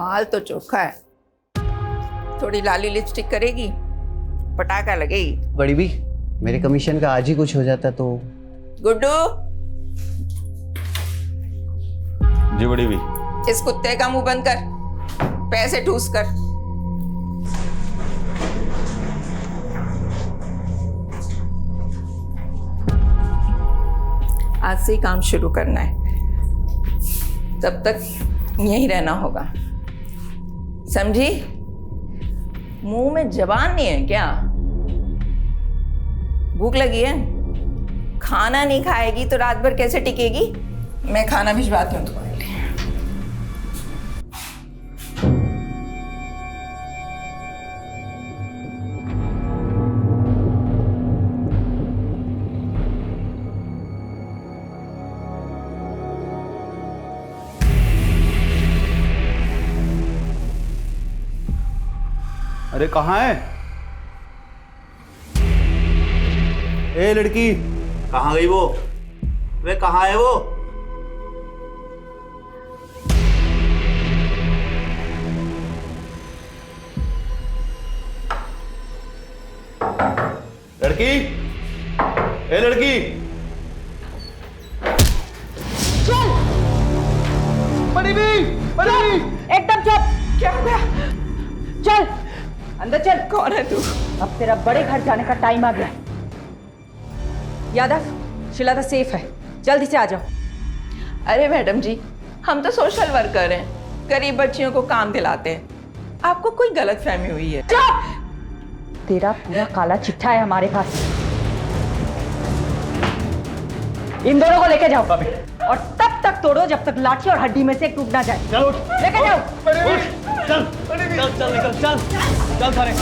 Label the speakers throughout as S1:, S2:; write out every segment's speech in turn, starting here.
S1: माल तो चोखा है। थोड़ी लाली लिपस्टिक करेगी, पटाखा लगेगी।
S2: बड़ी भी, मेरे कमीशन का आज ही कुछ हो जाता तो।
S1: गुड्डू,
S3: जी बड़ी भी।
S1: इस कुत्ते का मुंह बंद कर, पैसे ठूस कर। आज से ही काम शुरू करना है, तब तक यहीं रहना होगा, समझी? मुंह में जबान नहीं है क्या? भूख लगी है? खाना नहीं खाएगी तो रात भर कैसे टिकेगी? मैं खाना भिजवाती हूँ तुम्हारे लिए।
S3: अरे कहाँ है? ए लड़की, कहाँ गई वो? वे कहाँ है वो? लड़की, ए लड़की,
S4: चल
S3: बड़ी भी, बड़ी भी।
S4: एकदम चुप।
S1: क्या हो गया?
S4: चल अंदर चल।
S1: कौन है तू?
S4: अब तेरा बड़े घर जाने का टाइम आ गया। यादव, शिलादा सेफ है, जल्दी से आ जाओ।
S1: अरे मैडम जी, हम तो सोशल वर्कर हैं, गरीब बच्चियों को काम दिलाते हैं। आपको कोई गलतफहमी हुई है।
S4: चुप! तेरा पूरा काला चिट्ठा है हमारे पास। इन दोनों को लेके जाओ और तब तक तोड़ो जब तक लाठी और हड्डी में से एक टूट ना जाए।
S3: चल उठ,
S4: लेके जाओ।
S3: चल, चल, चल, निकल, चल, चल सारे।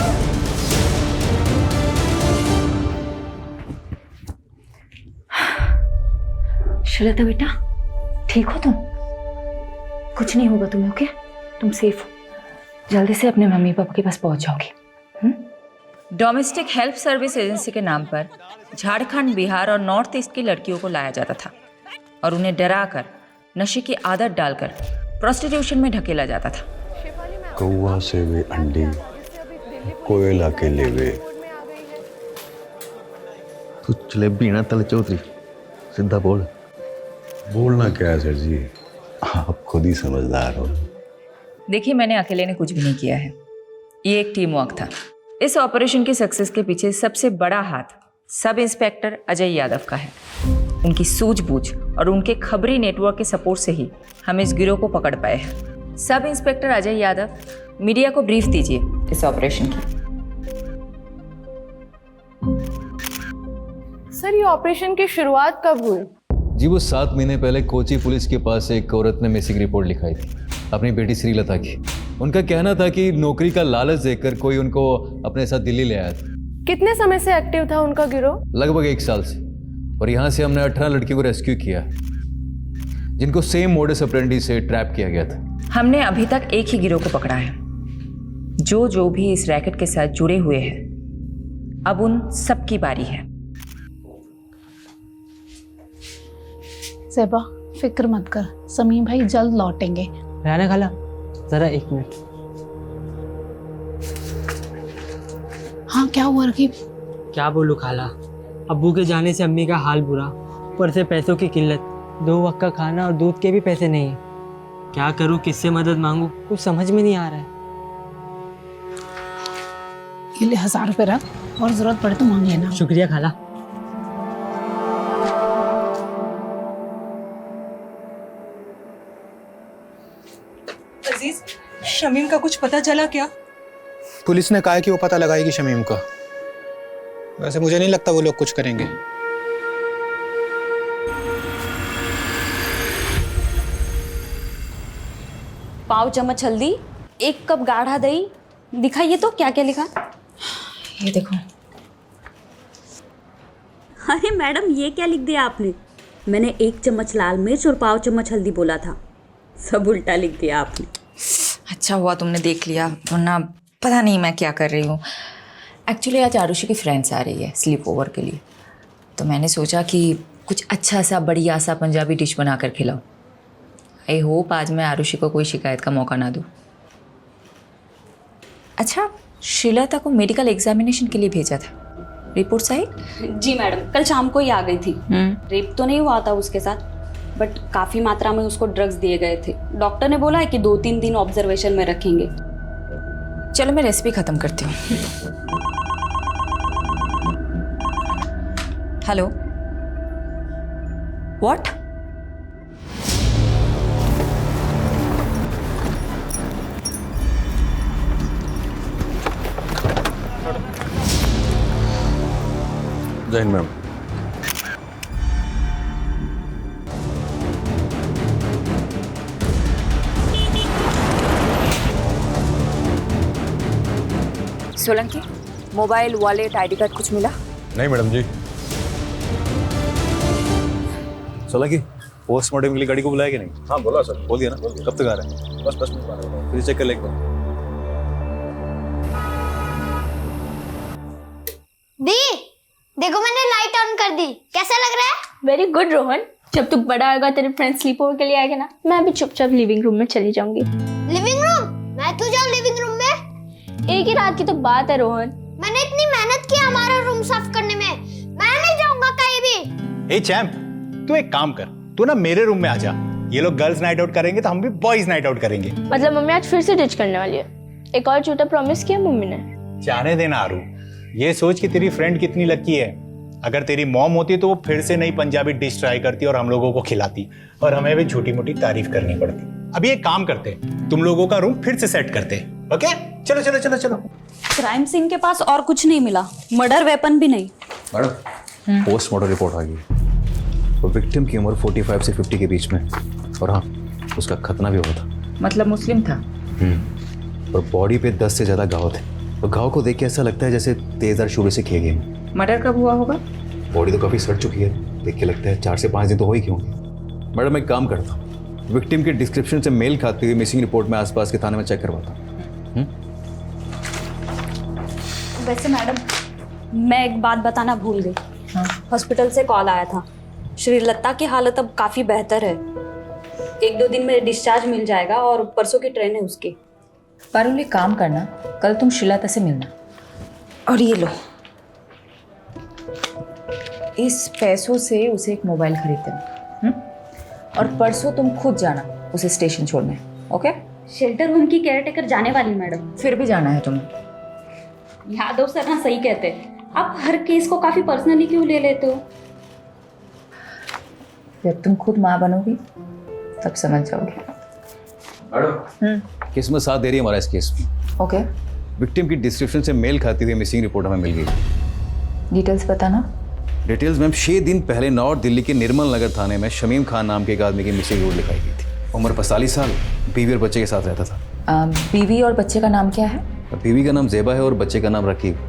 S5: शिलता बेटा, ठीक हो तुम? कुछ नहीं होगा तुम्हें, ओके? तुम सेफ हो। जल्दी से अपने मम्मी पापा के पास पहुंच जाओगी।
S6: डोमेस्टिक हेल्प सर्विस एजेंसी के नाम पर झारखंड, बिहार और नॉर्थ ईस्ट की लड़कियों को लाया जाता था और उन्हें डराकर, नशे की आदत डालकर प्रोस्टिट्यूशन में ढकेला जाता था।
S7: कौवा से वे अंडे, कोयला के लेवे।
S8: तू जलेबी ना तल चौधरी, सीधा बोल।
S7: बोलना क्या है सर जी, आप खुद ही समझदार हो।
S6: देखिए, मैंने अकेले ने कुछ भी नहीं किया है, ये एक टीम वर्क था। इस ऑपरेशन की सक्सेस के पीछे सबसे बड़ा हाथ सब इंस्पेक्टर अजय यादव का है। उनकी सूझबूझ और उनके खबरी नेटवर्क के सपोर्ट से ही हम इस गिरोह को पकड़ पाए हैं। Sub inspector Ajay Yadav, media को ब्रीफ दीजिए इस ऑपरेशन की।
S9: सर, ये ऑपरेशन की शुरुआत कब हुई?
S10: जी, वो 7 महीने पहले कोची पुलिस के पास एक औरत ने मिसिंग रिपोर्ट लिखाई थी, अपनी बेटी श्रीलता की। उनका कहना था कि नौकरी का लालच देकर कोई उनको अपने साथ दिल्ली ले आया था।
S9: कितने समय से एक्टिव था उनका गिरोह?
S10: लगभग 1 साल से। और यहाँ से हमने 18 लड़कियों को रेस्क्यू किया, जिनको सेम मोडस ऑपरेंडी से ट्रैप किया गया था।
S6: हमने अभी तक एक ही गिरोह को पकड़ा है। जो भी इस रैकेट के साथ जुड़े हुए हैं, अब उन सबकी बारी है।
S11: ज़ेबा, फिक्र मत कर, समीम भाई जल्द लौटेंगे।
S12: राना खाला, जरा 1 मिनट।
S11: हाँ, क्या हुआ रकीब?
S12: क्या बोलूं खाला, अब्बू के जाने से अम्मी का हाल बुरा, ऊपर से पैसों की किल्लत, 2 वक्त का खाना और दूध के भी पैसे नहीं। क्या करूं, किससे मदद मांगूं, कुछ समझ में नहीं आ रहा है।
S11: ये ले 1000 रुपये रख, और जरूरत पड़े तो मांग लेना।
S12: शुक्रिया खाला।
S13: अजीज, शमीम का कुछ पता चला क्या?
S14: पुलिस ने कहा है कि वो पता लगाएगी शमीम का। वैसे मुझे नहीं लगता वो लोग कुछ करेंगे।
S5: पाव चम्मच हल्दी, 1 कप गाढ़ा दही। दिखाइए तो क्या क्या लिखा।
S6: ये देखो।
S5: अरे मैडम, ये क्या लिख दिया आपने? मैंने 1 चम्मच लाल मिर्च और पाव चम्मच हल्दी बोला था, सब उल्टा लिख दिया आपने।
S6: अच्छा हुआ तुमने देख लिया, वरना पता नहीं मैं क्या कर रही हूँ। एक्चुअली आज आरुषि की फ्रेंड्स आ रही है स्लीप ओवर के लिए, तो मैंने सोचा कि कुछ अच्छा सा बढ़िया सा पंजाबी डिश बना कर खिलाऊं। आई होप आज मैं आरुषि को कोई शिकायत का मौका ना दूँ। अच्छा, श्रीलता को मेडिकल एग्जामिनेशन के लिए भेजा था, रिपोर्ट्स आई?
S15: जी मैडम, कल शाम को ही आ गई थी। रेप तो नहीं हुआ था उसके साथ, बट काफ़ी मात्रा में उसको ड्रग्स दिए गए थे। डॉक्टर ने बोला है कि 2-3 दिन ऑब्जर्वेशन में रखेंगे।
S6: चलो मैं रेसिपी ख़त्म करती हूँ। Hello, what?
S7: Jai Hind ma'am.
S6: Solanki, mobile, wallet, ID card कुछ मिला?
S7: नहीं मैडम जी।
S10: सोलंकी, पोस्टमार्टम के लिए गाड़ी को बुलाया कि नहीं?
S7: हाँ बोला सर।
S10: बोल दिया ना? कब तक आ रहे हैं?
S7: बस 10 मिनट बाद।
S10: फिर चेक कर लेंगे।
S16: दी, देखो मैंने लाइट ऑन कर दी, कैसा लग रहा है?
S9: Very good Rohan. जब तू बड़ा होगा तेरे फ्रेंड स्लीप ओवर के लिए आएगा ना, मैं भी चुपचाप लिविंग रूम में चली जाऊंगी।
S16: Living room? मैं तो जाऊँ लिविंग रूम में?
S9: एक ही रात की तो बात है रोहन।
S16: मैंने इतनी मेहनत की हमारा रूम साफ करने में, मैं नहीं जाऊंगा कहीं भी।
S14: ए चैम्प, तू एक काम कर, तू ना मेरे रूम में आ जा। ये लोग गर्ल्स नाइट आउट करेंगे तो हम भी बॉयज नाइट आउट करेंगे।
S9: मतलब मम्मी आज फिर से डिच करने वाली है? एक और झूठा प्रॉमिस किया मम्मी ने।
S14: जाने देना आरू, ये सोच कि तेरी फ्रेंड कितनी लकी है। अगर तेरी मॉम होती तो वो फिर से नई पंजाबी डिश ट्राई करती और हम लोगों को खिलाती, और हमें भी छोटी मोटी तारीफ करनी पड़ती। अभी एक काम करते, तुम लोगों का रूम फिर से सेट करते, ओके? चलो चलो चलो चलो।
S15: क्राइम सीन के पास और कुछ नहीं मिला, मर्डर वेपन भी नहीं।
S10: मैडम, पोस्टमार्टम रिपोर्ट आ गई। तो विक्टिम की उम्र 45 से 50 के बीच में, और हाँ, उसका खतना भी हुआ था।
S6: मतलब मुस्लिम था?
S10: और बॉडी पे 10 से ज़्यादा घाव थे। और घाव को देख के ऐसा लगता है जैसे तेज़धार शूले से किए गए।
S6: मर्डर कब हुआ होगा?
S10: बॉडी तो काफ़ी सड़ चुकी है, देख के लगता है 4 से 5 दिन तो हो ही क्यों। मैडम, एक काम करता हूँ, विक्टिम के डिस्क्रिप्शन से मेल खाती हुई मिसिंग रिपोर्ट में आसपास के थाने में चेक करवाता हूँ।
S15: वैसे मैडम, मैं एक बात बताना भूल गई। हॉस्पिटल से कॉल आया था, श्रीलता की हालत अब काफ़ी बेहतर है। 1-2 दिन में डिस्चार्ज मिल जाएगा और परसों की ट्रेन है उसकी।
S6: पारुल, एक काम करना, कल तुम श्रीलता से मिलना। और ये लो, इस पैसों से उसे एक मोबाइल खरीद देना। और परसों तुम खुद जाना उसे स्टेशन छोड़ने, ओके?
S15: शेल्टर होम की केयरटेकर जाने वाली मैडम।
S6: फिर भी जाना है तुम्हें।
S15: यादव सर ना सही कहते हैं, आप हर केस को काफी पर्सनली क्यों ले लेते हो?
S6: जब तुम खुद माँ बनोगी तब समझ जाओगे।
S10: किस्मत साथ दे रही है हमारा इस केस में।
S6: ओके।
S10: विक्टिम की डिस्क्रिप्शन से मेल खाती हुई मिसिंग रिपोर्ट हमें मिल गई।
S6: डिटेल्स बताना।
S10: डिटेल्स मैम, 6 दिन पहले नॉर्थ दिल्ली के निर्मल नगर थाने में शमीम खान नाम के एक आदमी की मिसिंग रिपोर्ट लिखाई गई थी। उम्र 45 साल, बीवी और बच्चे के साथ रहता था।
S6: बीवी और बच्चे का नाम क्या है?
S10: बीवी का नाम ज़ेबा है और बच्चे का नाम रकीब।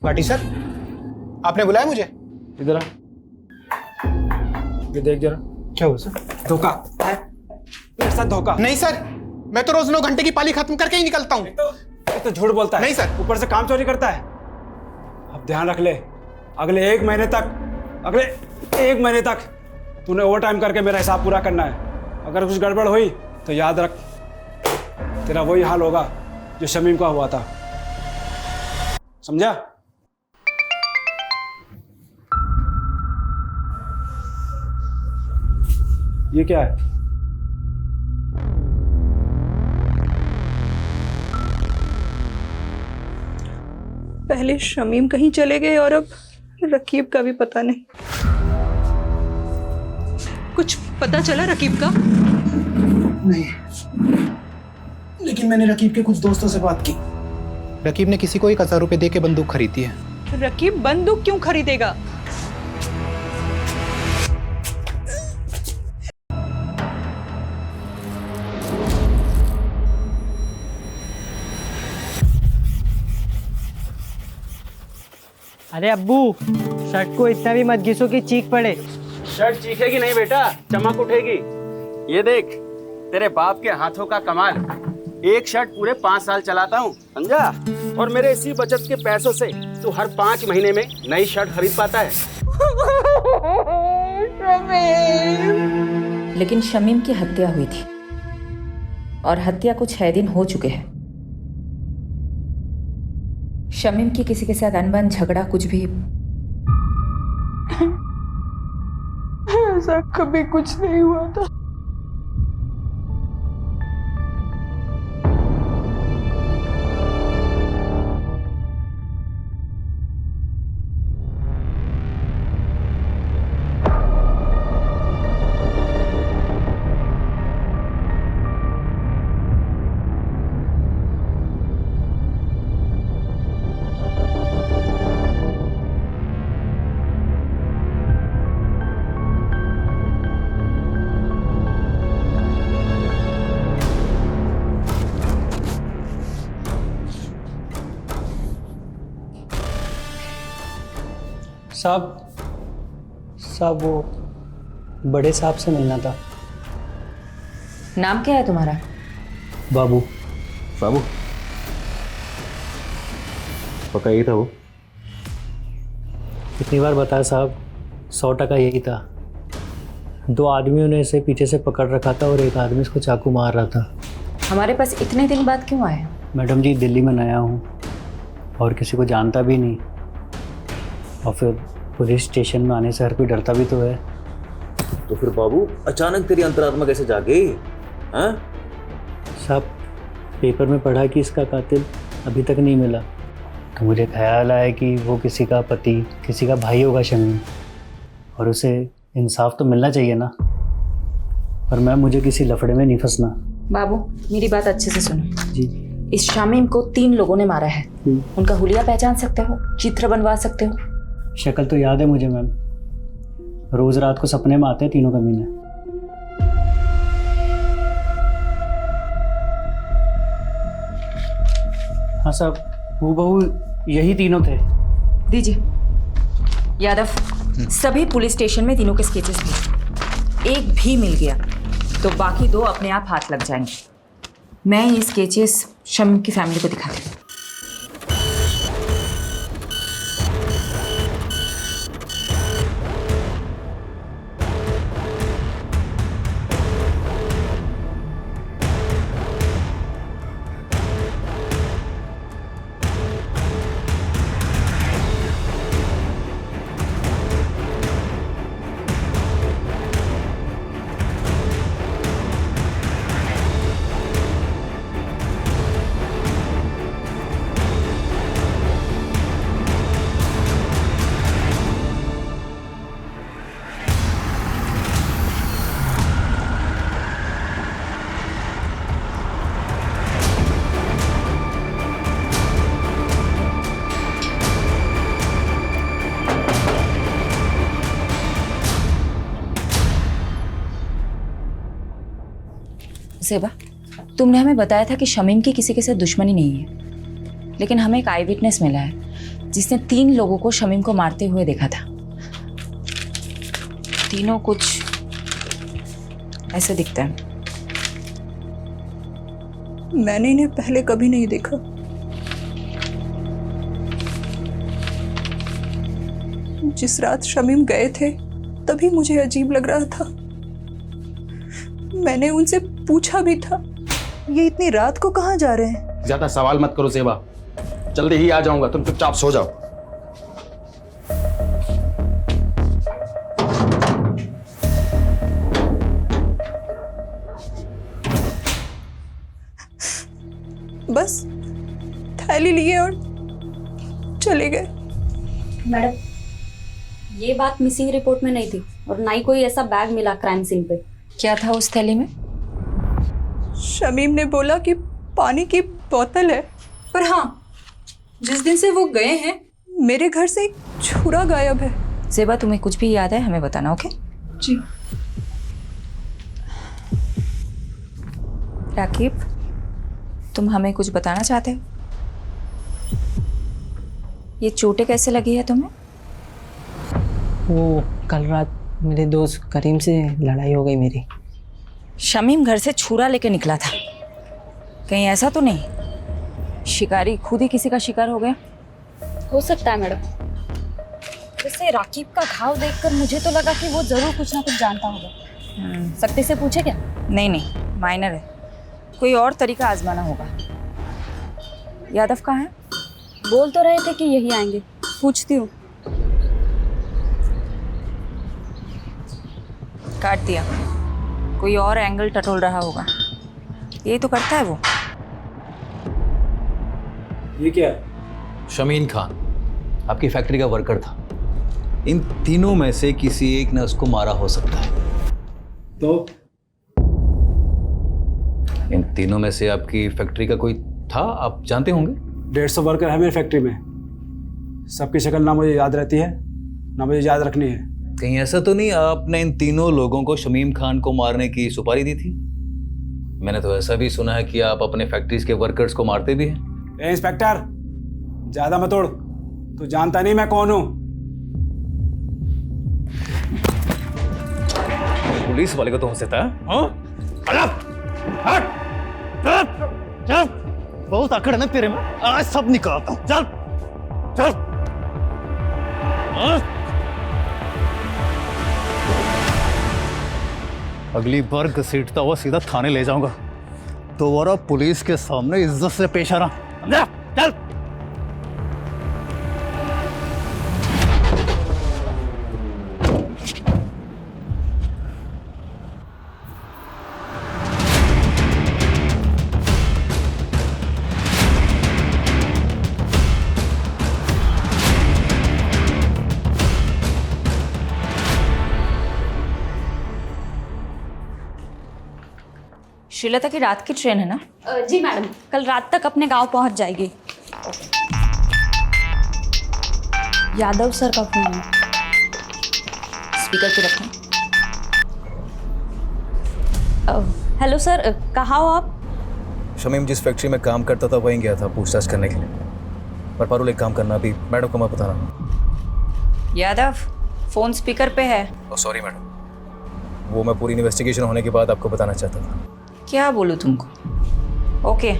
S14: पार्टी सर, आपने बुलाया मुझे?
S12: इधर आ, ये देख जरा।
S14: क्या हुआ सर?
S12: धोखा है मेरे साथ, धोखा।
S14: नहीं सर, मैं तो रोज 9 घंटे की पाली खत्म करके ही निकलता हूँ।
S12: तो झूठ बोलता है।
S14: नहीं सर।
S12: ऊपर से काम चोरी करता है। अब ध्यान रख ले, अगले 1 महीने तक तूने ओवर टाइम करके मेरा हिसाब पूरा करना है। अगर कुछ गड़बड़ हुई तो याद रख, तेरा वही हाल होगा जो शमीम का हुआ था, समझा? ये क्या है?
S13: पहले शमीम कहीं चले गए और अब रकीब का भी पता नहीं। कुछ पता चला रकीब का?
S14: नहीं।
S17: लेकिन मैंने रकीब के कुछ दोस्तों से बात की।
S18: रकीब ने किसी को 1000 रुपए दे के बंदूक खरीदी है।
S13: रकीब बंदूक क्यों खरीदेगा?
S12: अरे अब्बू, शर्ट को इतना भी मत घिसो कि चीख पड़े।
S19: शर्ट चीखेगी नहीं बेटा, चमक उठेगी। ये देख तेरे बाप के हाथों का कमाल। एक शर्ट पूरे 5 साल चलाता हूँ, समझा? और मेरे इसी बचत के पैसों से तू हर 5 महीने में नई शर्ट खरीद पाता है।
S6: लेकिन शमीम की हत्या हुई थी और हत्या को 6 दिन हो चुके हैं। शमीम की किसी के साथ अनबन, झगड़ा, कुछ भी?
S13: ऐसा कभी कुछ नहीं हुआ था।
S12: साहब वो बड़े साहब से मिलना था।
S6: नाम क्या है तुम्हारा?
S12: बाबू।
S8: बाबू पक्का यही था वो?
S12: कितनी बार बताया साहब, 100% यही था। 2 आदमियों ने इसे पीछे से पकड़ रखा था और एक आदमी इसको चाकू मार रहा था।
S6: हमारे पास इतने दिन बाद क्यों आए?
S12: मैडम जी, दिल्ली में नया हूँ और किसी को जानता भी नहीं, और फिर पुलिस स्टेशन में आने से हर कोई डरता भी तो है।
S20: तो फिर बाबू अचानक तेरी अंतरात्मा कैसे जागे? हाँ
S12: साहब, पेपर में पढ़ा कि इसका कातिल अभी तक नहीं मिला, तो मुझे ख्याल आया कि वो किसी का पति, किसी का भाई होगा शमीम, और उसे इंसाफ तो मिलना चाहिए ना। पर मैम, मुझे किसी लफड़े में नहीं फंसना।
S6: बाबू, मेरी बात अच्छे से सुनो
S12: जी।
S6: इस शमीम को 3 लोगों ने मारा है। उनका हुलिया पहचान सकते हो? चित्र बनवा सकते हो?
S12: शक्ल तो याद है मुझे मैम, रोज रात को सपने में आते हैं तीनों कमीने। हाँ साहब, हूबहू यही तीनों थे।
S6: दीजिए यादव, सभी पुलिस स्टेशन में तीनों के स्केचेस थे। एक भी मिल गया तो बाकी 2 अपने आप हाथ लग जाएंगे। मैं ये स्केचेस शमीम की फैमिली को दिखाती हूँ। सेबा, तुमने हमें बताया था कि शमीम की किसी के साथ दुश्मनी नहीं है, लेकिन हमें एक आई विटनेस मिला है जिसने 3 लोगों को शमीम को मारते हुए देखा था। तीनों कुछ ऐसे दिखते हैं।
S13: मैंने इन्हें पहले कभी नहीं देखा। जिस रात शमीम गए थे तभी मुझे अजीब लग रहा था। मैंने उनसे पूछा भी था, ये इतनी रात को कहाँ जा रहे हैं?
S19: ज्यादा सवाल मत करो सेबा, जल्दी ही आ जाऊंगा, तुम चुपचाप सो जाओ।
S13: बस थैली लिए और चले गए।
S15: मैडम, ये बात मिसिंग रिपोर्ट में नहीं थी और ना ही कोई ऐसा बैग मिला क्राइम सीन पे।
S6: क्या था उस थैली में?
S13: शमीम ने बोला कि पानी की बोतल है। पर हाँ, जिस दिन से वो गए हैं मेरे घर से एक छुरा गायब है।
S6: ज़ेबा, तुम्हें कुछ भी याद है हमें बताना, ओके?
S13: जी।
S6: राकीब, तुम हमें कुछ बताना चाहते हो? ये चोटें कैसे लगी है तुम्हें?
S4: वो कल रात मेरे दोस्त करीम से लड़ाई हो गई मेरी।
S6: शमीम घर से छुरा लेके निकला था, कहीं ऐसा तो नहीं शिकारी खुद ही किसी का शिकार हो गया?
S15: हो सकता है मैडम। वैसे राकीब का घाव देखकर मुझे तो लगा कि वो जरूर कुछ ना कुछ जानता होगा। सकते से पूछे क्या?
S6: नहीं, माइनर है, कोई और तरीका आजमाना होगा। यादव कहाँ है?
S15: बोल तो रहे थे कि यही आएंगे, पूछती हूँ।
S6: काट दिया, कोई और एंगल टटोल रहा होगा। यही तो करता है वो।
S19: ये क्या है?
S10: शमीन खान आपकी फैक्ट्री का वर्कर था। इन तीनों में से किसी एक ने उसको मारा हो सकता है।
S19: तो
S10: इन तीनों में से आपकी फैक्ट्री का कोई था, आप जानते होंगे?
S19: 150 वर्कर है मेरी फैक्ट्री में। सबकी शक्ल ना मुझे याद रहती है ना मुझे याद रखनी है।
S10: कहीं ऐसा तो नहीं आपने इन तीनों लोगों को शमीम खान को मारने की सुपारी दी थी? मैंने तो ऐसा भी सुना है कि आप अपने फैक्ट्रीज के वर्कर्स को मारते भी हैं।
S19: ए इंस्पेक्टर, ज्यादा मत उड़, तू जानता नहीं मैं कौन हूं।
S10: पुलिस वाले को तो हो सकता है।
S8: बहुत आकड़ है ना तेरे में, आज सब निकालता हूं। चल चल। अगली बार घसीटता हुआ सीधा थाने ले जाऊंगा। दोबारा पुलिस के सामने इज्जत से पेश आना, समझा? चल।
S6: श्रीलता की रात की ट्रेन है ना?
S15: जी मैडम, कल रात तक अपने गांव पहुंच जाएगी। यादव सर का फोन है।
S6: स्पीकर पे रखें।
S15: हेलो सर, कहाँ हो आप?
S10: शमीम जिस फैक्ट्री में काम करता था वहीं गया था पूछताछ करने के लिए। पर पारुल एक काम करना, अभी मैडम को मैं बताना।
S6: यादव, फोन स्पीकर पे है।
S10: सॉरी मैडम, वो मैं पूरी इन्वेस्टिगेशन होने के बाद आपको बताना चाहता था।
S6: क्या बोलूं तुमको? ओके।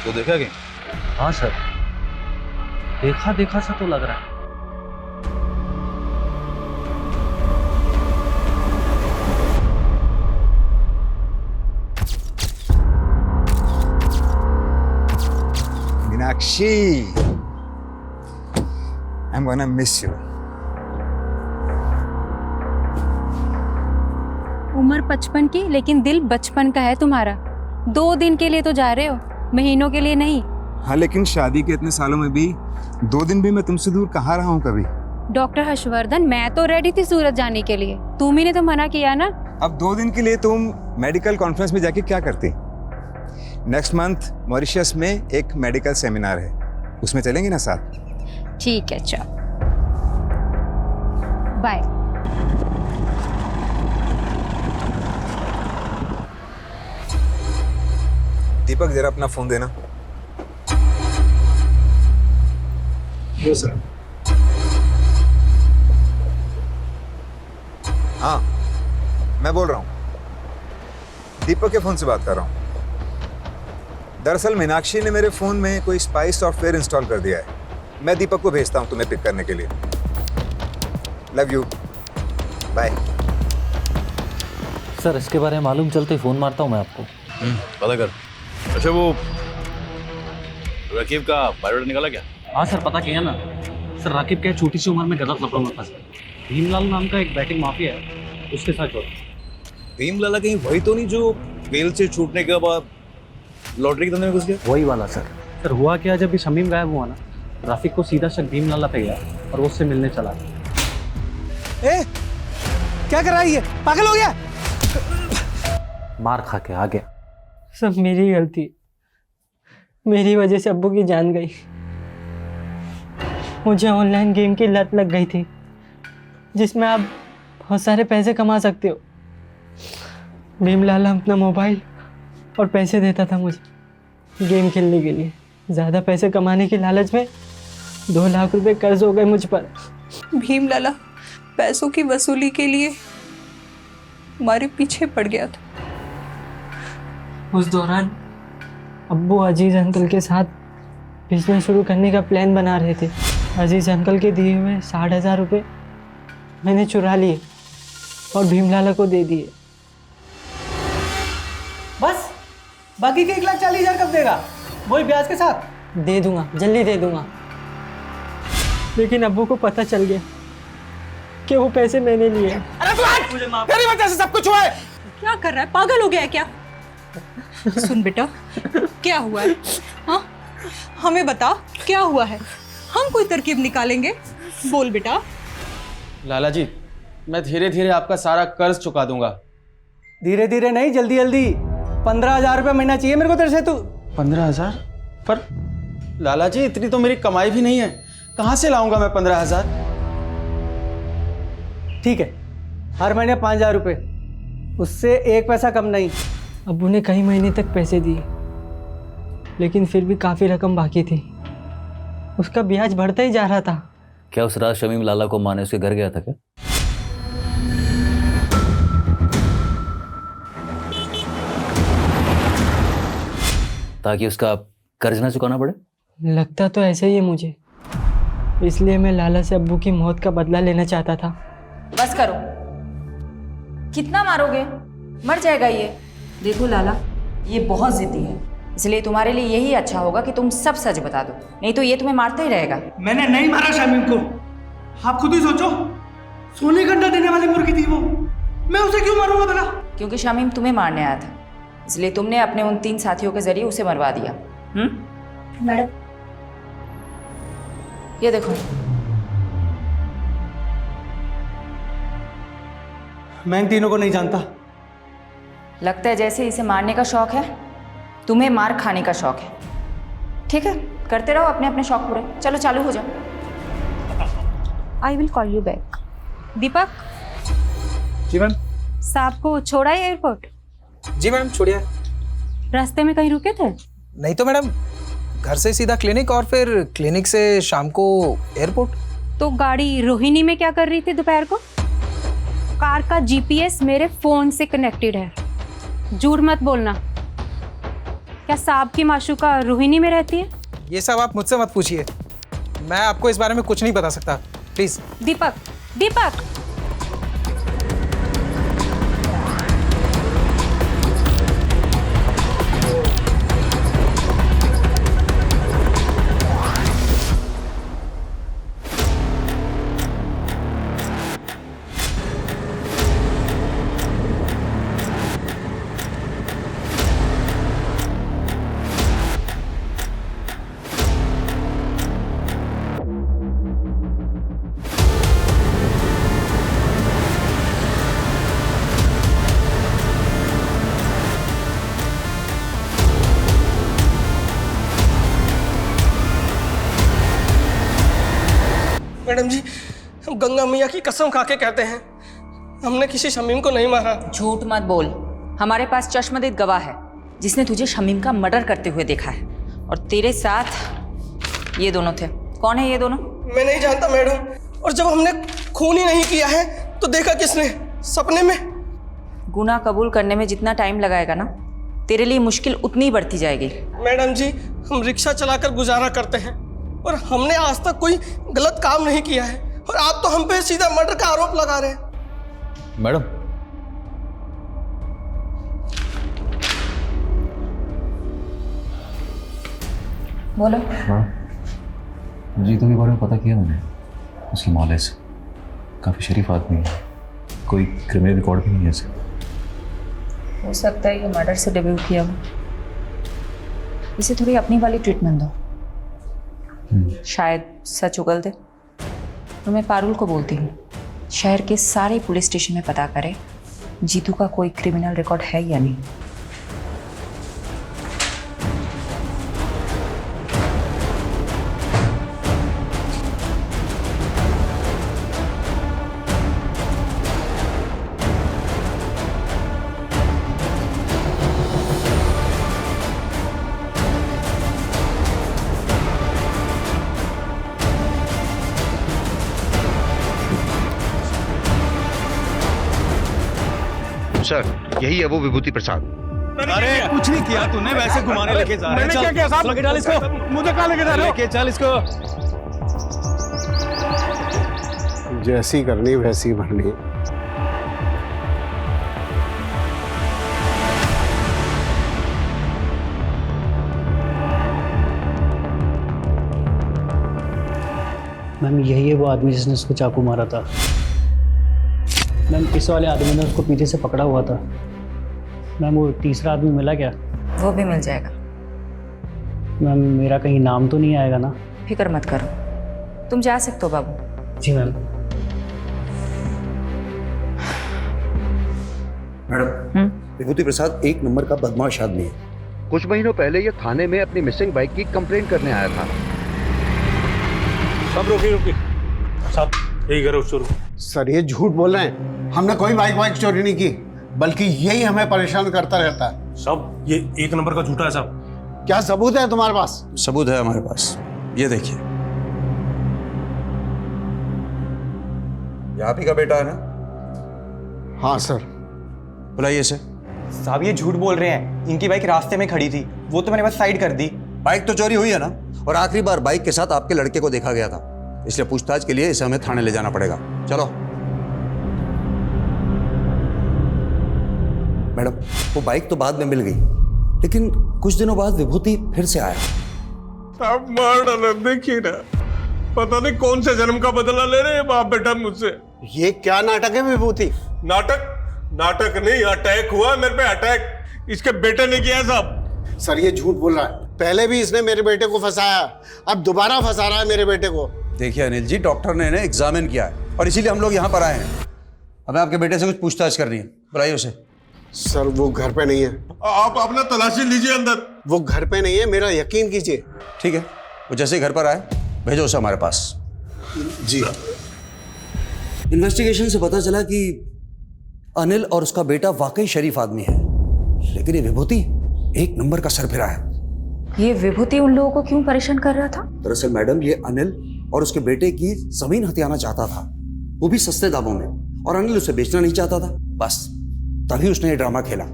S10: तो देखा क्या?
S20: हाँ सर, देखा देखा सा तो लग रहा है।
S21: Meenakshi, I'm gonna miss you.
S9: उम्र 55 की, लेकिन दिल बचपन का है तुम्हारा। 2 दिन के लिए तो जा रहे हो, महीनों के लिए नहीं।
S21: हाँ, लेकिन शादी के इतने सालों में भी 2 दिन भी मैं तुमसे दूर कहाँ रहा हूँ कभी।
S9: डॉक्टर हर्षवर्धन, मैं तो रेडी थी सूरत जाने के लिए, तुम ही ने तो मना किया ना।
S21: अब 2 दिन के लिए तुम मेडिकल कॉन्फ्रेंस में जाके क्या करती? नेक्स्ट मंथ मॉरिशस में एक मेडिकल सेमिनार है, उसमें चलेंगे ना साथ?
S9: ठीक है, चल बाय।
S21: दीपक, जरा अपना फोन देना।
S19: Yes sir.
S21: हाँ, मैं बोल रहा हूँ, दीपक के फोन से बात कर रहा हूँ। दरअसल मीनाक्षी ने मेरे फोन में कोई स्पाई सॉफ्टवेयर इंस्टॉल कर दिया है। मैं दीपक को भेजता हूँ तुम्हें पिक करने के लिए। Love you, bye.
S20: सर, इसके बारे में मालूम चलते फ़ोन मारता हूँ मैं आपको।
S10: पता कर। अच्छा, वो रकीब का बायोडाटा निकाला क्या?
S12: हाँ सर, पता किया ना सर। राकीब क्या छोटी सी उम्र में गलत लफड़ों में फंस गया। भीमलाल नाम का एक बैटिंग माफिया है, उसके साथ जोड़ा।
S10: भीमलाल कहीं वही तो नहीं जो बेल से छूटने के बाद
S3: लॉटरी के धंधे में घुस गया?
S12: वही वाला सर।
S2: सर हुआ क्या, जब भी शमीम गायब हुआ ना, राफिक को सीधा शक भीम लाला पे गया और वो उससे मिलने चला गया।
S17: ए, क्या कर रहा है ये? पागल हो गया?
S2: मार खा के आ गया।
S4: सब मेरी गलती, मेरी वजह से अब्बू की जान गई। मुझे ऑनलाइन गेम की लत लग गई थी जिसमें आप बहुत सारे पैसे कमा सकते हो। भीमलाला अपना मोबाइल और पैसे देता था मुझे गेम खेलने के लिए। ज़्यादा पैसे कमाने की लालच में 2 लाख रुपए कर्ज हो गए मुझ पर।
S13: भीमलाला पैसों की वसूली के लिए हमारे पीछे पड़ गया था।
S4: उस दौरान अब्बू अजीज अंकल के साथ बिजनेस शुरू करने का प्लान बना रहे थे। अजीज अंकल के दिए हुए 60,000 रुपये मैंने चुरा लिए और भीमलाला को दे दिए।
S17: बस बाकी के 1,40,000 कब देगा? वही ब्याज के साथ?
S4: दे दूंगा, जल्दी दे दूंगा। लेकिन अब्बू को पता चल गया कि वो पैसे मैंने लिए।
S17: अरे तू हट! तेरी वजह से सब कुछ हुआ है।
S13: क्या कर रहा है, पागल हो गया है क्या? सुन बेटा, क्या हुआ है? हाँ, हमें बता क्या हुआ है, हम कोई तरकीब निकालेंगे। बोल बेटा।
S19: लाला जी, मैं धीरे धीरे आपका सारा कर्ज चुका दूंगा।
S17: धीरे धीरे नहीं, जल्दी जल्दी। 15,000 रुपये महीना चाहिए मेरे को तेरे से। तू
S19: 15,000? पर लाला जी, इतनी तो मेरी कमाई भी नहीं है, कहाँ से लाऊंगा मैं 15,000?
S17: ठीक है, हर महीने 5,000 रुपये, उससे 1 पैसा कम नहीं।
S4: अब्बू ने कई महीने तक पैसे दिए लेकिन फिर भी काफ़ी रकम बाकी थी। उसका ब्याज बढ़ता ही जा रहा था।
S20: क्या उस रात शमीम लाला को माने उसके घर गया था क्या? ताकि उसका कर्ज ना चुकाना पड़े?
S4: लगता तो ऐसे ही है मुझे, इसलिए मैं लाला से अब्बू की मौत का बदला लेना चाहता था।
S6: बस करो, कितना मारोगे, मर जाएगा ये। देखो लाला, ये बहुत जिद्दी है, इसलिए तुम्हारे लिए यही अच्छा होगा कि तुम सब सच बता दो, नहीं तो ये तुम्हें मारता ही रहेगा।
S17: मैंने नहीं मारा शमीम को, आप खुद ही सोचो। सोने का अंडा देने वाली मुर्गी थी वो, मैं उसे क्यों मारूंगा भला?
S6: क्योंकि शमीम तुम्हें मारने आया था, इसलिए तुमने अपने उन 3 साथियों के जरिए उसे मरवा दिया।
S15: मैडम,
S6: ये देखो।
S17: मैं इन तीनों को नहीं जानता।
S6: लगता है जैसे इसे मारने का शौक है, तुम्हें मार खाने का शौक है। ठीक है, करते रहो अपने अपने शौक पूरे। चलो चालू हो जाओ।
S9: I will call you back. Deepak.
S18: Ji ma'am.
S9: साहब को छोड़ा है एयरपोर्ट?
S18: जी मैम, छोड़िए।
S9: रास्ते में कहीं रुके थे?
S18: नहीं तो मैडम, घर से सीधा क्लिनिक और फिर क्लिनिक से शाम को एयरपोर्ट।
S9: तो गाड़ी रोहिणी में क्या कर रही थी दोपहर को? कार का जीपीएस मेरे फोन से कनेक्टेड है, झूठ मत बोलना। क्या साहब की माशूका रोहिणी में रहती है?
S18: ये सब आप मुझसे मत पूछिए, मैं आपको इस बारे में कुछ नहीं बता सकता, प्लीज।
S9: Deepak, Deepak.
S17: मैडम जी, हम गंगा मैया की कसम खा के कहते हैं, हमने किसी शमीम को नहीं मारा।
S6: झूठ मत बोल, हमारे पास चश्मदीद गवाह है जिसने तुझे शमीम का मर्डर करते हुए देखा है, और तेरे साथ ये दोनों थे। कौन है ये दोनों?
S17: मैं नहीं जानता मैडम, और जब हमने खून ही नहीं किया है तो देखा किसने? सपने में।
S6: गुनाह कबूल करने में जितना टाइम लगाएगा ना, तेरे लिए मुश्किल उतनी बढ़ती जाएगी।
S17: मैडम जी, हम रिक्शा चलाकर गुजारा करते हैं और हमने आज तक कोई गलत काम नहीं किया है, और आप तो हम पे सीधा मर्डर का आरोप लगा रहे हैं।
S10: मैडम,
S6: बोलो।
S10: हाँ, जीतू के बारे में पता किया मैंने, उसकी मौले से काफ़ी शरीफ आदमी है, कोई क्रिमिनल रिकॉर्ड भी नहीं है ऐसे।
S6: हो सकता है ये मर्डर से डेब्यू किया हो। इसे थोड़ी अपनी वाली ट्रीटमेंट दो, शायद सच उगल दे। तो मैं पारुल को बोलती हूँ शहर के सारे पुलिस स्टेशन में पता करे जीतू का कोई क्रिमिनल रिकॉर्ड है या नहीं।
S1: सर, यही है वो विभूति प्रसाद।
S10: अरे कुछ नहीं किया तूने, वैसे घुमाने लेके जा रहा है।
S19: मैंने क्या किया साहब?
S10: लेके डाल इसको।
S19: मुझे कहाँ लेके जा रहे हो?
S10: लेके चल इसको।
S22: जैसी करनी वैसी भरनी।
S12: मैम यही है वो आदमी जिसने उसको चाकू मारा था। मैम इस वाले आदमी ने उसको पीछे से पकड़ा हुआ था। मैम वो तीसरा आदमी मिला क्या?
S6: वो भी मिल जाएगा।
S12: मैम मेरा कहीं नाम तो नहीं आएगा ना?
S6: फिक्र मत करो, तुम जा सकते हो बाबू।
S12: जी मैम।
S1: मैडम, विभूति प्रसाद एक नंबर का बदमाश आदमी है। कुछ महीनों पहले ये थाने में अपनी मिसिंग बाइक की कंप्लेंट करने आया था।
S22: सब रोकी साहब, यही करो शुरू। सर ये झूठ बोल रहे हैं, हमने कोई बाइक चोरी नहीं की, बल्कि यही हमें परेशान करता रहता है।
S23: साहब ये एक नंबर का झूठा है साहब।
S22: क्या सबूत है तुम्हारे पास?
S1: सबूत है हमारे पास, ये देखिए। ये आप ही का बेटा है ना?
S22: हाँ सर।
S1: बुलाइए इसे।
S24: साहब ये झूठ बोल रहे हैं, इनकी बाइक रास्ते में खड़ी थी, वो तो मैंने बस साइड कर दी।
S1: बाइक तो चोरी हुई है ना, और आखिरी बार बाइक के साथ आपके लड़के को देखा गया था, इसलिए पूछताछ के लिए इसे हमें थाने ले जाना पड़ेगा। चलो। मैडम, वो बाइक तो बाद में मिल गई, लेकिन कुछ दिनों बाद विभूति फिर से आया।
S23: साहब मार डाला, देखिए ना, पता नहीं कौन से जन्म का बदला ले रहे हैं बाप बेटा मुझसे।
S22: ये क्या नाटक है विभूति?
S23: नाटक नहीं, अटैक हुआ मेरे पे, अटैक इसके बेटे ने किया है साहब।
S22: सर ये झूठ बोल रहा है, पहले भी इसने मेरे बेटे को फंसाया, अब दोबारा फंसा रहा है मेरे बेटे को।
S1: देखिए अनिल जी, डॉक्टर ने इन्हें एग्जामिन किया है और इसीलिए हम लोग यहाँ पर आए हैं। हमें आपके बेटे से कुछ पूछताछ करनी है, बुलाइए उसे।
S22: सर वो घर पे नहीं है।
S23: आप अपना तलाशी लीजिए अंदर।
S22: वो घर पे नहीं है, मेरा यकीन कीजिए।
S1: ठीक है, वो जैसे घर पर आए भेजो उसे हमारे पास।
S22: जी।
S1: इन्वेस्टिगेशन से पता चला कि अनिल और उसका बेटा वाकई शरीफ आदमी है, लेकिन ये विभूति एक नंबर का सरफिरा है।
S6: ये विभूति उन लोगों को क्यों परेशान कर रहा था?
S1: दरअसल मैडम, ये अनिल और उसके बेटे की जमीन हथियाना चाहता था, वो भी सस्ते दामों में, और अनिल उसे बेचना नहीं चाहता था। बस तभी उसने ये ड्रामा खेला।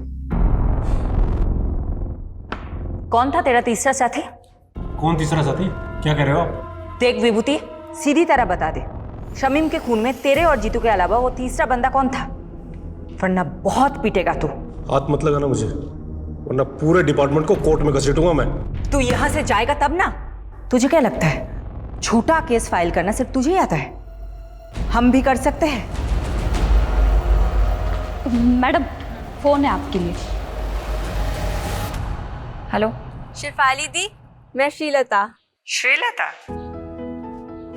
S6: कौन था तेरा तीसरा साथी?
S23: कौन तीसरा साथी? क्या कह रहे हो आप?
S6: देख विभूति, सीधी तरह बता दे, शमीम के खून में तेरे और जीतू के अलावा वो तीसरा बंदा कौन था? वरना बहुत पीटेगा तू।
S23: हाथ मत लगाना मुझे, वरना पूरे डिपार्टमेंट को कोर्ट में घसीटूंगा मैं।
S6: तू यहाँ से जाएगा तब ना। तुझे क्या लगता है छोटा केस फाइल करना सिर्फ तुझे ही आता है? हम भी कर सकते हैं।
S15: मैडम फोन है आपके लिए।
S6: हेलो
S25: शिफाली दी, मैं श्रीलता।
S6: श्रीलता,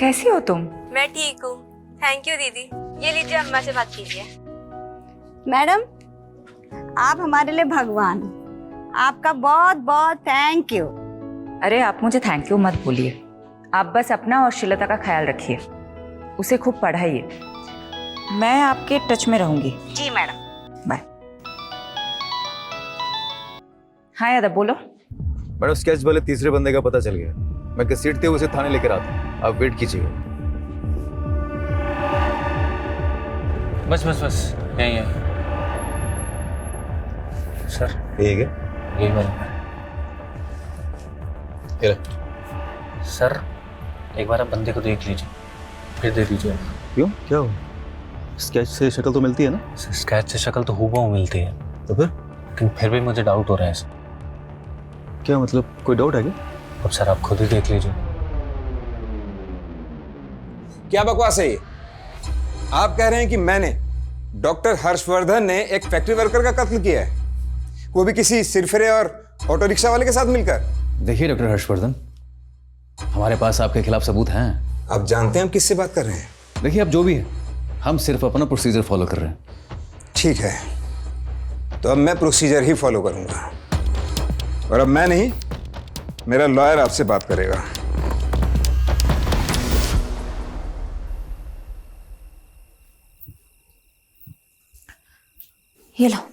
S6: कैसी हो तुम?
S25: मैं ठीक हूँ, थैंक यू दीदी। ये लीजिए, अम्मा से बात कीजिए। मैडम आप हमारे लिए भगवान, आपका बहुत बहुत थैंक यू।
S6: अरे आप मुझे थैंक यू मत बोलिए, आप बस अपना और श्रीलता का ख्याल रखिए, उसे खूब पढ़ाइए। मैं आपके टच में रहूंगी।
S25: जी मैडम।
S6: बाय। हाँ यादव बोलो।
S10: मैडम स्केच वाले तीसरे बंदे का पता चल गया, मैं घसीटते हुए उसे थाने लेकर आता हूँ, आप वेट कीजिए।
S2: बस यही है सर।
S10: ठीक है,
S2: यही वाला सर। एक बार आप बंदे को देख लीजिए, फिर दे दीजिए।
S10: क्यों, क्या हो? स्केच से शक्ल तो मिलती है ना?
S2: स्केच से शक्ल तो हूबहू मिलती है,
S10: तो फिर?
S2: लेकिन फिर भी मुझे डाउट हो रहा है सर।
S10: क्या मतलब, कोई डाउट है क्या?
S2: अब सर आप खुद ही देख लीजिए।
S21: क्या बकवास है ये? आप कह रहे हैं कि मैंने, डॉक्टर हर्षवर्धन ने एक फैक्ट्री वर्कर का कत्ल किया है, वो भी किसी सिरफिरे और ऑटो रिक्शा वाले के साथ मिलकर?
S10: देखिए डॉक्टर हर्षवर्धन, हमारे पास आपके खिलाफ सबूत हैं।
S21: आप जानते हैं हम किससे बात कर रहे हैं?
S10: देखिए अब जो भी है, हम सिर्फ अपना प्रोसीजर फॉलो कर रहे हैं।
S21: ठीक है, तो अब मैं प्रोसीजर ही फॉलो करूंगा, और अब मैं नहीं, मेरा लॉयर आपसे बात करेगा।
S6: ये लो।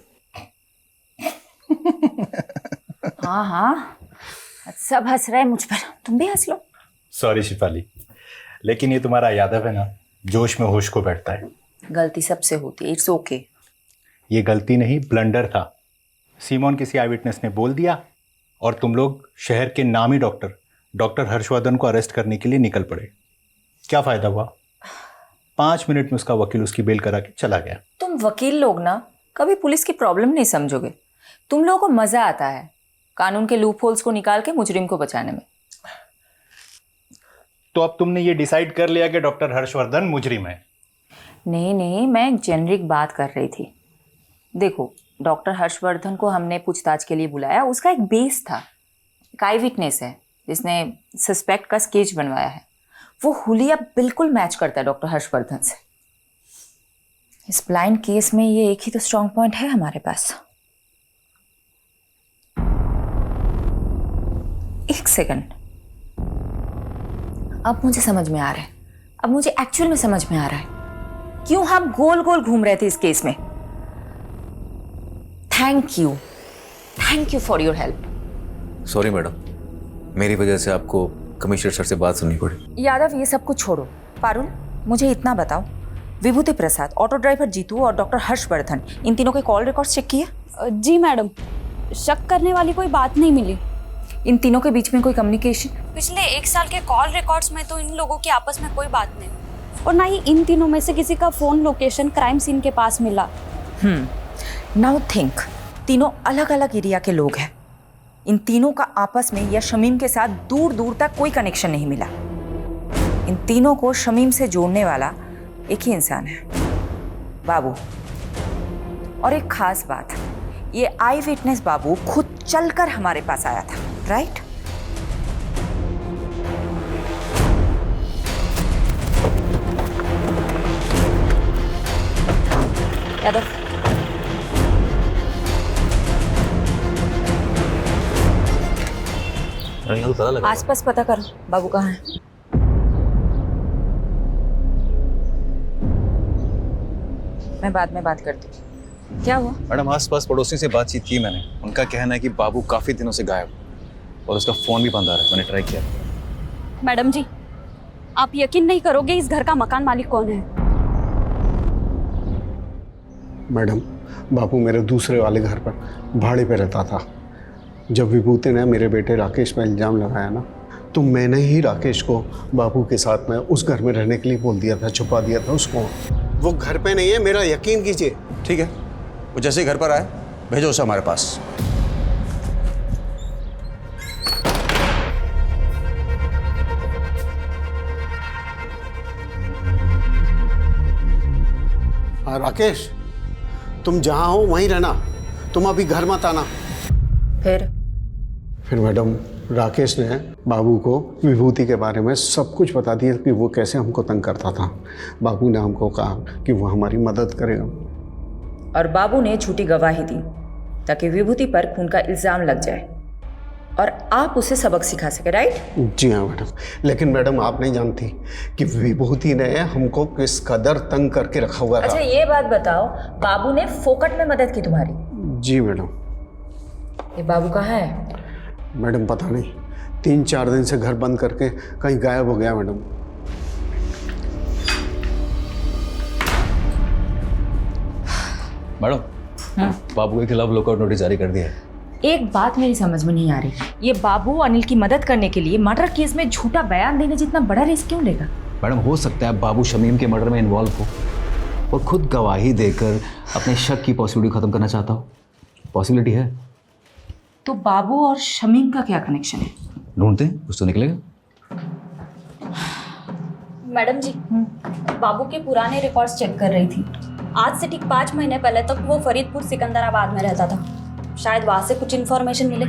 S6: हाँ हाँ, सब हंस रहे हैं मुझ पर, तुम भी हंस लो।
S5: सॉरी शिफाली, लेकिन ये तुम्हारा यादव है ना, जोश में होश को बैठता है।
S6: गलती सबसे होती है, इट्स ओके।
S5: ये गलती नहीं, ब्लंडर था। सीमोन किसी आई विटनेस ने बोल दिया और तुम लोग शहर के नामी डॉक्टर हर्षवर्धन को अरेस्ट करने के लिए निकल पड़े। क्या फायदा हुआ? 5 मिनट में उसका वकील उसकी बेल करा के चला गया।
S6: तुम वकील लोग ना कभी पुलिस की प्रॉब्लम नहीं समझोगे। तुम लोगों को मजा आता है कानून के लूप होल्स को निकाल के मुजरिम को बचाने में।
S5: तो अब तुमने ये डिसाइड कर लिया कि डॉक्टर हर्षवर्धन मुजरिम है?
S6: नहीं, मैं एक जेनरिक बात कर रही थी। देखो, डॉक्टर हर्षवर्धन को हमने पूछताछ के लिए बुलाया, उसका एक बेस था, एक आई विटनेस है जिसने सस्पेक्ट का स्केच बनवाया है। वो हुलिया बिल्कुल मैच करता है डॉक्टर हर्षवर्धन से। इस ब्लाइंड केस में ये एक ही तो स्ट्रॉन्ग पॉइंट है हमारे पास। एक सेकंड, अब मुझे समझ में आ रहा है, अब मुझे एक्चुअल में समझ में आ रहा है क्यों हम गोल गोल घूम रहे थे इस केस में। Thank you for your help.
S10: Sorry madam, मेरी वजह से आपको कमिश्नर सर से बात सुननी पड़ी।
S6: यादव, ये सब कुछ छोड़ो। पारुल, मुझे इतना बताओ, विभूति प्रसाद, ऑटो ड्राइवर जीतू और डॉक्टर हर्षवर्धन, इन तीनों के कॉल रिकॉर्ड्स चेक किए?
S15: जी मैडम, शक करने वाली कोई बात नहीं मिली।
S6: इन तीनों के बीच में कोई कम्युनिकेशन?
S15: पिछले 1 साल के कॉल रिकॉर्ड्स में तो इन लोगों की आपस में कोई बात नहीं, और ना ही इन तीनों में से किसी का फोन लोकेशन क्राइम सीन के पास मिला।
S6: नाउ थिंक, तीनों अलग अलग एरिया के लोग हैं। इन तीनों का आपस में या शमीम के साथ दूर दूर तक कोई कनेक्शन नहीं मिला। इन तीनों को शमीम से जोड़ने वाला एक ही इंसान है, बाबू। और एक खास बात, ये आई विटनेस बाबू खुद चलकर हमारे पास आया था, राइट? यादव, आसपास पता करो बाबू कहाँ है। मैं बाद में बात करती हूँ। क्या हुआ?
S10: मैडम, आसपास पड़ोसी से बातचीत की मैंने। उनका कहना है कि बाबू काफी दिनों से गायब और उसका फोन भी बंद आ रहा है। मैंने ट्राई किया।
S15: मैडम जी, आप यकीन नहीं करोगे इस घर का मकान मालिक कौन है।
S22: मैडम, बापू मेरे दूसरे वाले घर पर भाड़े पे रहता था। जब विभूति ने मेरे बेटे राकेश पर इल्ज़ाम लगाया ना, तो मैंने ही राकेश को बापू के साथ में उस घर में रहने के लिए बोल दिया था, छुपा दिया था उसको। वो घर पे नहीं है, मेरा यकीन कीजिए।
S1: ठीक है, वो जैसे ही घर पर आए भेजो उसे हमारे पास।
S22: हाँ राकेश, तुम जहाँ हो वहीं रहना, तुम अभी घर मत आना। फिर मैडम, राकेश ने बाबू को विभूति के बारे में सब कुछ बता दिया कि वो कैसे हमको तंग करता था। बाबू ने हमको कहा कि वो हमारी मदद करेगा,
S6: और बाबू ने झूठी गवाही दी ताकि विभूति पर खून का इल्जाम लग जाए और आप उसे सबक सिखा सके, राइट?
S22: जी हाँ मैडम, लेकिन मैडम आप नहीं जानती कि विभूति ने हमको किस कदर तंग करके रखा हुआ था।
S6: अच्छा, ये बात बताओ, बाबू ने फोकट में मदद की तुम्हारी?
S22: जी मैडम।
S6: ये बाबू कहाँ है?
S22: मैडम पता नहीं, 3-4 दिन से घर बंद करके कहीं गायब हो गया मैडम।
S10: मैडम, बाबू के खिलाफ लुकआउट नोटिस जारी कर दिया है।
S6: एक बात मेरी समझ में नहीं आ रही, ये बाबू अनिल की मदद करने के लिए मर्डर केस में झूठा बयान देने जितना बड़ा रिस्क क्यों लेगा?
S10: मैडम, हो सकता है बाबू शमीम के मर्डर में इन्वॉल्व हो और खुद गवाही देकर अपने शक की पॉसिबिलिटी खत्म करना चाहता हो। पॉसिबिलिटी है।
S6: तो बाबू और शमीम का क्या कनेक्शन है?
S10: ढूंढते हैं, कुछ तो निकलेगा।
S15: मैडम जी, बाबू के पुराने रिकॉर्ड्स चेक कर रही थी। आज से ठीक 5 महीने पहले तक वो फरीदपुर सिकंदराबाद में रहता था। शायद वहां से कुछ इन्फॉर्मेशन मिले।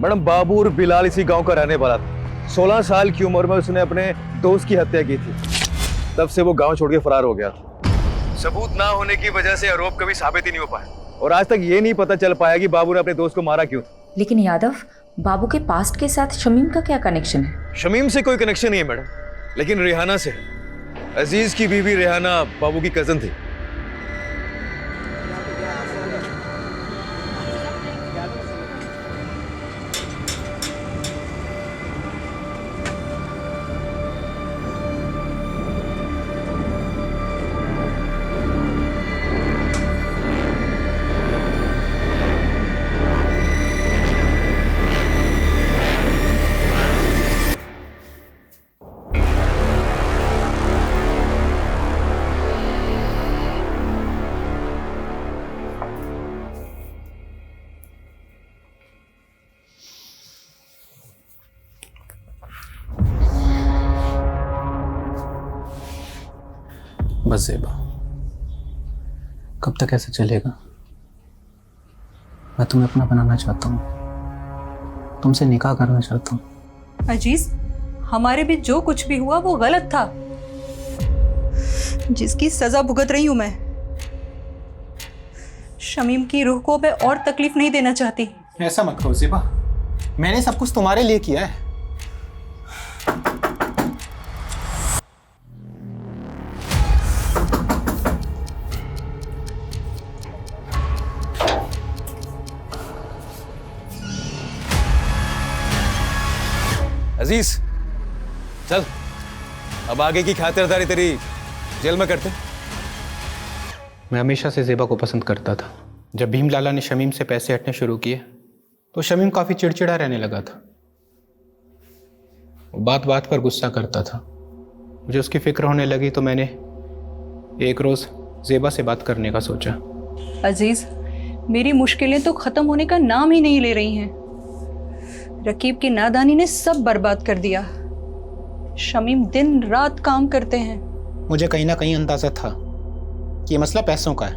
S10: मैडम बाबू और बिलाल इसी गांव का रहने वाला था। 16 साल की उम्र में उसने अपने दोस्त की हत्या की थी। तब से वो गांव छोड़ के फरार हो गया था। सबूत ना होने की वजह से आरोप कभी साबित ही नहीं हो पाया और आज तक ये नहीं पता चल पाया कि बाबू ने अपने दोस्त को मारा क्यों था।
S6: लेकिन यादव, बाबू के पास्ट के साथ शमीम का क्या कनेक्शन है?
S10: शमीम से कोई कनेक्शन नहीं है मैडम, लेकिन रेहाना से। अजीज की बीवी रेहाना बाबू की कजन थी।
S2: बस ज़ेबा, कब तक ऐसे चलेगा? मैं तुम्हें अपना बनाना चाहता हूँ, तुमसे निकाह करना चाहता हूँ।
S13: अजीज, हमारे बीच जो कुछ भी हुआ वो गलत था, जिसकी सजा भुगत रही हूं मैं। शमीम की रूह को मैं और तकलीफ नहीं देना चाहती।
S24: ऐसा मत करो ज़ेबा, मैंने सब कुछ तुम्हारे लिए किया है।
S10: अजीज चल, अब आगे की खातिरदारी तेरी जेल में करते।
S24: मैं हमेशा से ज़ेबा को पसंद करता था। जब भीम लाला ने शमीम से पैसे हटने शुरू किए तो शमीम काफ़ी चिड़चिड़ा रहने लगा था। वो बात बात पर गुस्सा करता था। मुझे उसकी फिक्र होने लगी तो मैंने एक रोज़ ज़ेबा से बात करने का सोचा।
S13: अजीज, मेरी मुश्किलें तो ख़त्म होने का नाम ही नहीं ले रही हैं। रकीब की नादानी ने सब बर्बाद कर दिया। शमीम दिन रात काम करते हैं।
S24: मुझे कहीं ना कहीं अंदाजा था कि ये मसला पैसों का है।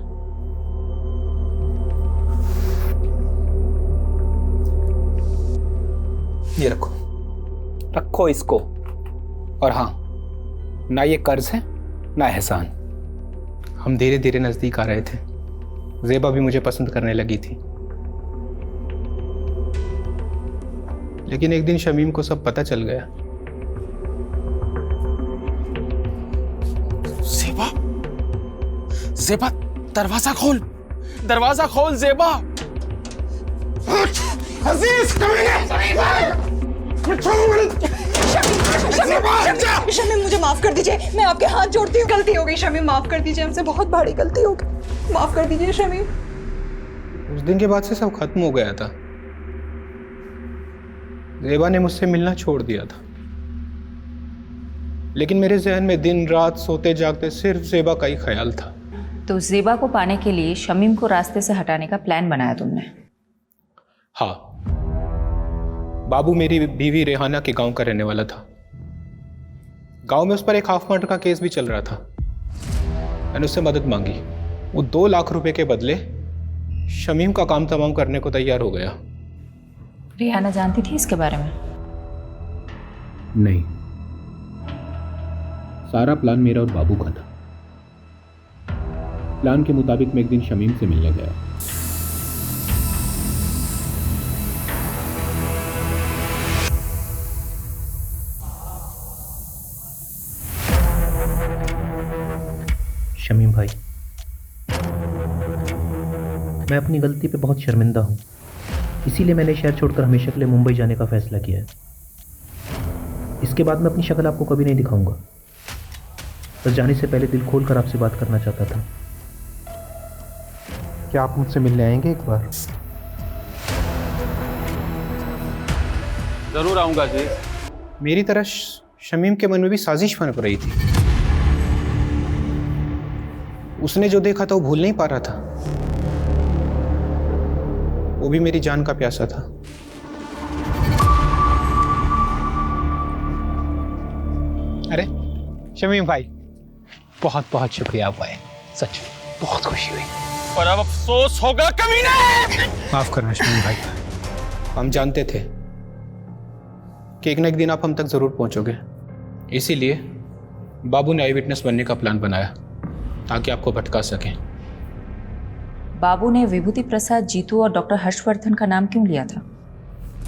S24: ये रखो, रखो इसको। और हाँ, ना ये कर्ज है ना एहसान। हम धीरे धीरे नजदीक आ रहे थे। ज़ेबा भी मुझे पसंद करने लगी थी। लेकिन एक दिन शमीम को सब पता चल गया।
S19: ज़ेबा, ज़ेबा, दरवाजा खोल, दरवाजा खोल ज़ेबा।
S17: अजीज,
S13: शमीम, मुझे माफ कर दीजिए, मैं आपके हाथ जोड़ती हूँ। गलती हो गई शमीम, माफ कर दीजिए, हमसे बहुत बड़ी गलती हो गई, माफ कर दीजिए शमीम।
S24: उस दिन के बाद से सब खत्म हो गया था। ज़ेबा ने मुझसे मिलना छोड़ दिया था, लेकिन मेरे जहन में दिन रात सोते जागते सिर्फ ज़ेबा का ही ख्याल था।
S6: तो ज़ेबा को पाने के लिए शमीम को रास्ते से हटाने का प्लान बनाया तुमने?
S24: हाँ, बाबू मेरी बीवी रेहाना के गांव का रहने वाला था। गांव में उस पर एक हाफ मर्डर का केस भी चल रहा था। मैंने उससे मदद मांगी। वो 2 लाख रुपए के बदले शमीम का काम तमाम करने को तैयार हो गया।
S6: रेहाना जानती थी इसके बारे में?
S24: नहीं, सारा प्लान मेरा और बाबू का था। प्लान के मुताबिक मैं एक दिन शमीम से मिलने गया।
S7: शमीम भाई, मैं अपनी गलती पे बहुत शर्मिंदा हूँ, इसीलिए मैंने शहर छोड़कर हमेशा के लिए मुंबई जाने का फैसला किया है। इसके बाद मैं अपनी शक्ल आपको कभी नहीं दिखाऊंगा। बस जाने से पहले दिल खोलकर आपसे बात करना चाहता था। क्या आप मुझसे मिलने आएंगे एक बार?
S24: जरूर आऊंगा जी। मेरी तरह शमीम के मन में भी साजिश बन रही थी। उसने जो देखा था वो भूल नहीं पा रहा था। वो भी मेरी जान का प्यासा था। अरे शमीम भाई, बहुत बहुत शुक्रिया आप आए, सच बहुत खुशी हुई।
S19: पर अब अफसोस होगा कमीने।
S24: माफ करना शमीम भाई, हम जानते थे कि एक ना एक दिन आप हम तक ज़रूर पहुंचोगे। इसीलिए बाबू ने आई विटनेस बनने का प्लान बनाया ताकि आपको भटका सकें।
S6: बाबू ने विभूति प्रसाद, जीतू और डॉक्टर हर्षवर्धन का नाम क्यों लिया था?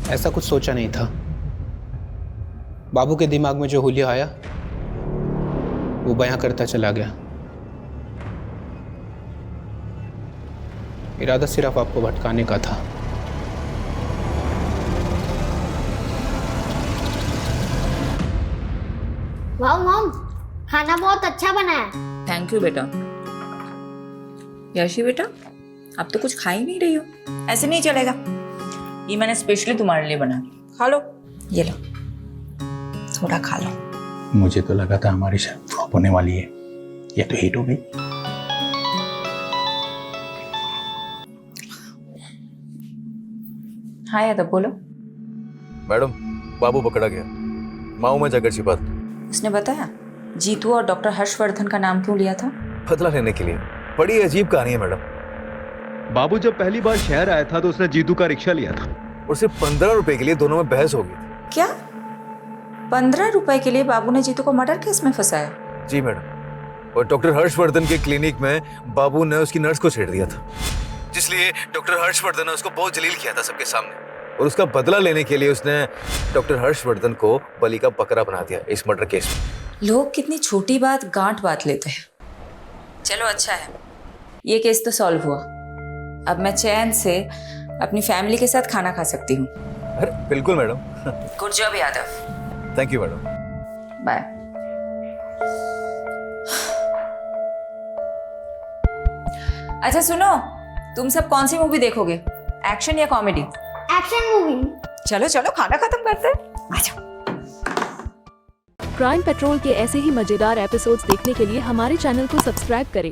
S24: ऐसा कुछ सोचा नहीं था। बाबू के दिमाग में जो हुलिया आया वो बयां करता चला गया। इरादा सिर्फ आपको भटकाने का था।
S3: वाह मॉम, खाना बहुत अच्छा बना है।
S6: थैंक यू बेटा। यशी बेटा, अब तो कुछ खा ही नहीं रही हो, ऐसे नहीं चलेगा। ये मैंने स्पेशली तुम्हारे लिए बना, खा लो। ये लो, थोड़ा खा लो।
S5: मुझे तो लगा था हमारी शायद फ्लॉप होने वाली है, ये तो हिट हो गई।
S6: हाँ यादव, बोलो।
S10: मैडम, बाबू पकड़ा गया, माओ में जाकर छिपा था।
S6: उसने बताया जीतू और डॉक्टर हर्षवर्धन का नाम क्यों लिया था?
S10: बदला लेने के लिए। बड़ी अजीब कहानी है मैडम।
S8: बाबू जब पहली बार शहर आया था तो उसने जीतू का रिक्शा लिया था
S10: और सिर्फ 15 रुपए के लिए दोनों में बहस हो गई थी।
S6: क्या 15 रुपए के लिए बाबू ने जीतू को मर्डर केस में फंसाया?
S10: जी मैडम। और डॉक्टर हर्षवर्धन के क्लिनिक में बाबू ने उसकी नर्स को छेड़ दिया था, जिसलिए डॉक्टर हर्षवर्धन ने उसको बहुत जलील किया था सबके सामने। और उसका बदला लेने के लिए उसने डॉक्टर हर्षवर्धन को बलि का बकरा बना दिया इस मर्डर केस में।
S6: लोग कितनी छोटी बात गांठ बात लेते हैं। चलो अच्छा है, ये केस तो सॉल्व हुआ। अब मैं चैन से अपनी फैमिली के साथ खाना खा सकती हूँ।
S10: अरे बिल्कुल madam.
S6: Good job Yadav.
S10: Thank you madam.
S6: Bye. अच्छा सुनो, तुम सब कौन सी मूवी देखोगे, एक्शन या कॉमेडी?
S3: Action movie.
S6: चलो चलो, खाना खत्म करते हैं, आ जाओ।
S11: क्राइम पेट्रोल के ऐसे ही मजेदार एपिसोड्स देखने के लिए हमारे चैनल को सब्सक्राइब करें